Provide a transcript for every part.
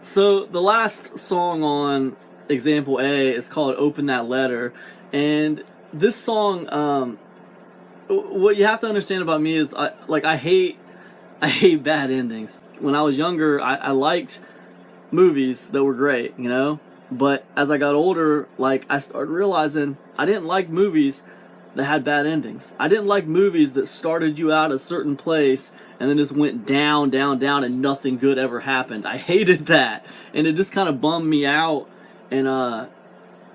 So the last song on example A is called "Open That Letter," and this song, what you have to understand about me is I hate bad endings. When I was younger, I liked movies that were great, you know. But as I got older, like I started realizing I didn't like movies that had bad endings. I didn't like movies that started you out a certain place and then just went down, down, down, and nothing good ever happened. I hated that, and it just kind of bummed me out. And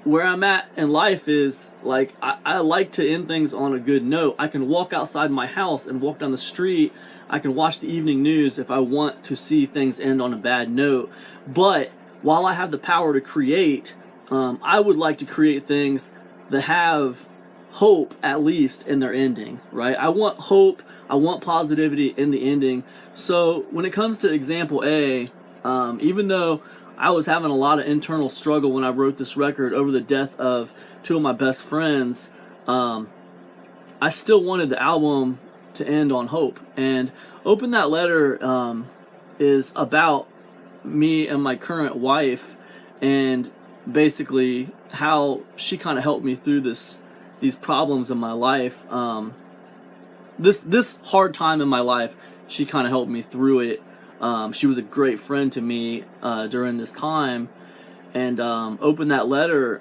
where I'm at in life is like I like to end things on a good note. I can walk outside my house and walk down the street. I can watch the evening news if I want to see things end on a bad note. But while I have the power to create, I would like to create things that have hope at least in their ending, right? I want hope. I want positivity in the ending. So when it comes to example A, even though I was having a lot of internal struggle when I wrote this record over the death of two of my best friends, I still wanted the album to end on hope. And Open That Letter is about me and my current wife, and basically how she kind of helped me through these problems in my life. This hard time in my life, she kind of helped me through it. She was a great friend to me during this time, and Open That Letter,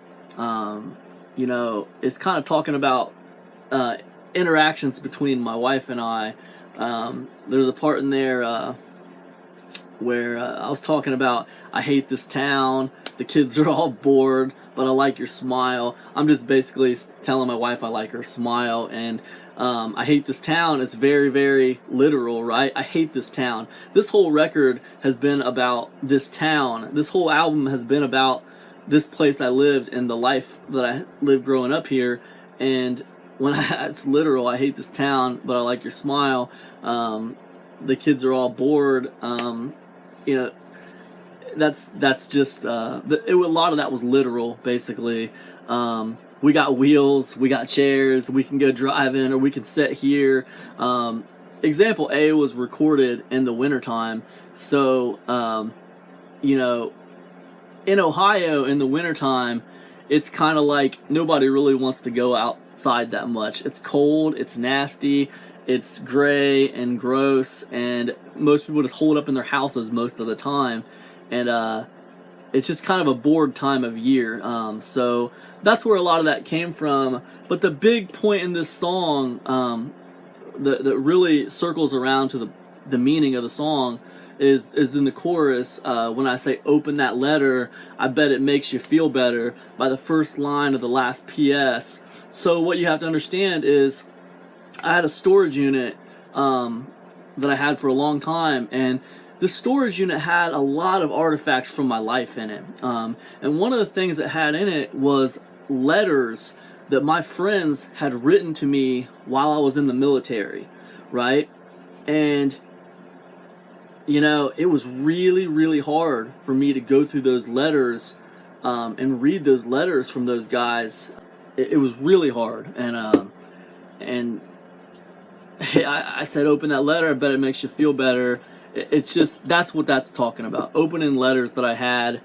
it's kind of talking about interactions between my wife and I. There's a part in there where I was talking about I hate this town, the kids are all bored, but I like your smile. I'm just basically telling my wife I like her smile, and I hate this town is very, very literal, right? I hate this town. This whole record has been about this town. This whole album has been about this place I lived and the life that I lived growing up here. And it's literal, I hate this town, but I like your smile. The kids are all bored. That's just a lot of that was literal, basically. We got wheels, we got chairs, we can go driving, or we can sit here. Example A was recorded in the wintertime, so in Ohio in the wintertime, it's kind of like nobody really wants to go outside that much. It's cold, it's nasty, it's gray and gross, and most people just hold up in their houses most of the time, and it's just kind of a bored time of year. So that's where a lot of that came from. But the big point in this song that really circles around to the meaning of the song is in the chorus, when I say open that letter, I bet it makes you feel better, by the first line of the last PS. So what you have to understand is I had a storage unit that I had for a long time, and the storage unit had a lot of artifacts from my life in it. And one of the things it had in it was letters that my friends had written to me while I was in the military, right? And it was really, really hard for me to go through those letters and read those letters from those guys. It was really hard, and I said, open that letter, I bet it makes you feel better. It's just, that's what that's talking about. Opening letters that I had,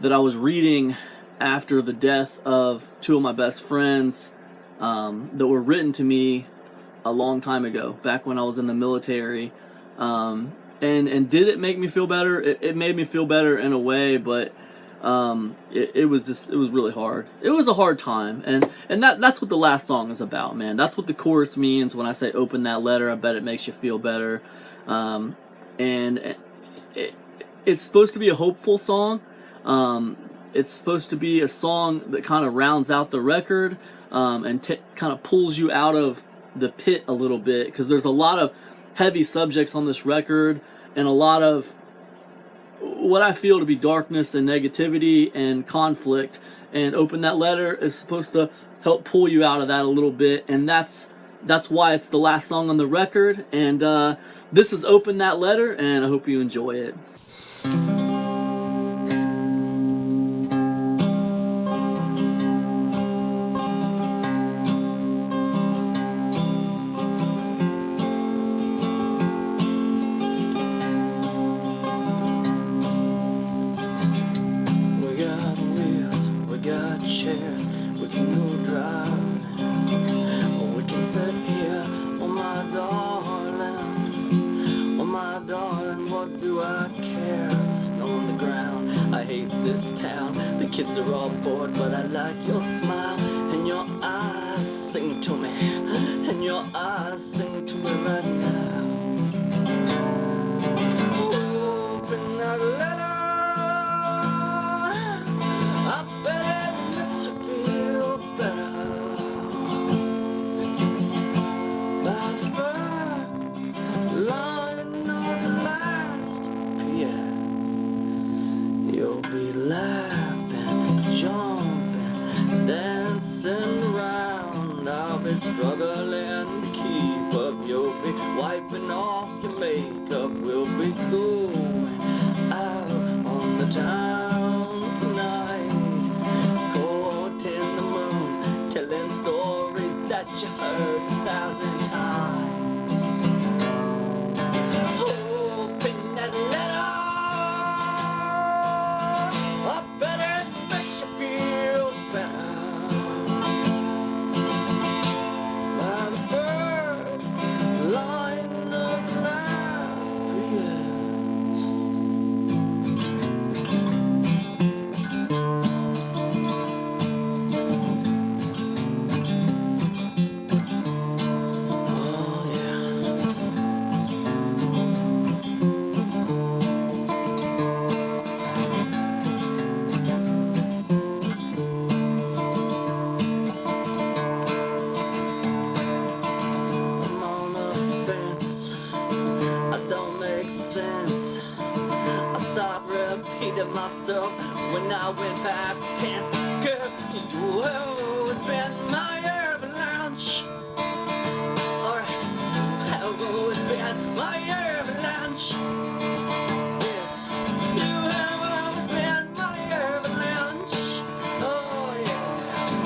that I was reading after the death of two of my best friends, that were written to me a long time ago, back when I was in the military. And did it make me feel better? It made me feel better in a way, but it was really hard. It was a hard time, and that's what the last song is about, man. That's what the chorus means when I say open that letter, I bet it makes you feel better. And it's supposed to be a hopeful song. It's supposed to be a song that kind of rounds out the record, and kind of pulls you out of the pit a little bit, because there's a lot of heavy subjects on this record, and a lot of what I feel to be darkness and negativity and conflict. And Open That Letter is supposed to help pull you out of that a little bit, and that's why it's the last song on the record. And this is Open That Letter, and I hope you enjoy it. the snow on the ground. I hate this town, the kids are all bored, but I like your smile and your eyes sing to me, and your eyes sing to me right now. Open that letter, I bet it makes you feel better. By the first line of the last PS, you'll be laughing, jumping, dancing around. I'll be struggling to keep up. You'll be wiping off your makeup. We'll be going out on the town tonight, courting the moon, telling stories that you heard 1,000 times. Open that letter, I bet it makes you feel better. By the first line of the last PS. Oh yes. I'm on the fence, I don't make sense. I stop repeating myself when I went past tense. Girl, you always been my avalanche. Alright, you have always been my avalanche. Yes, you have always been my avalanche. Oh yeah,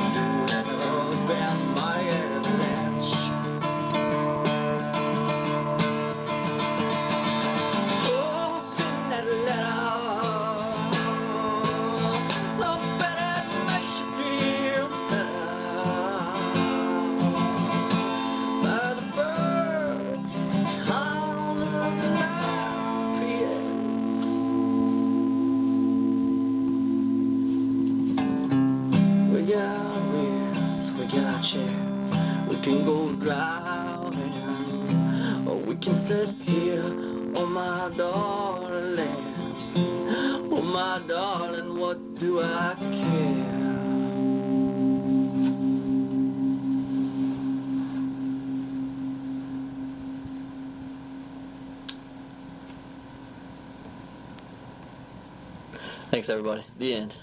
you have always been my avalanche. Open that letter, I bet it makes you feel better. By the first time of the last PS. We got wheels, we got chairs, we can go driving, or we can sit here, oh my darling, oh my darling, what do I care? Thanks everybody, the end.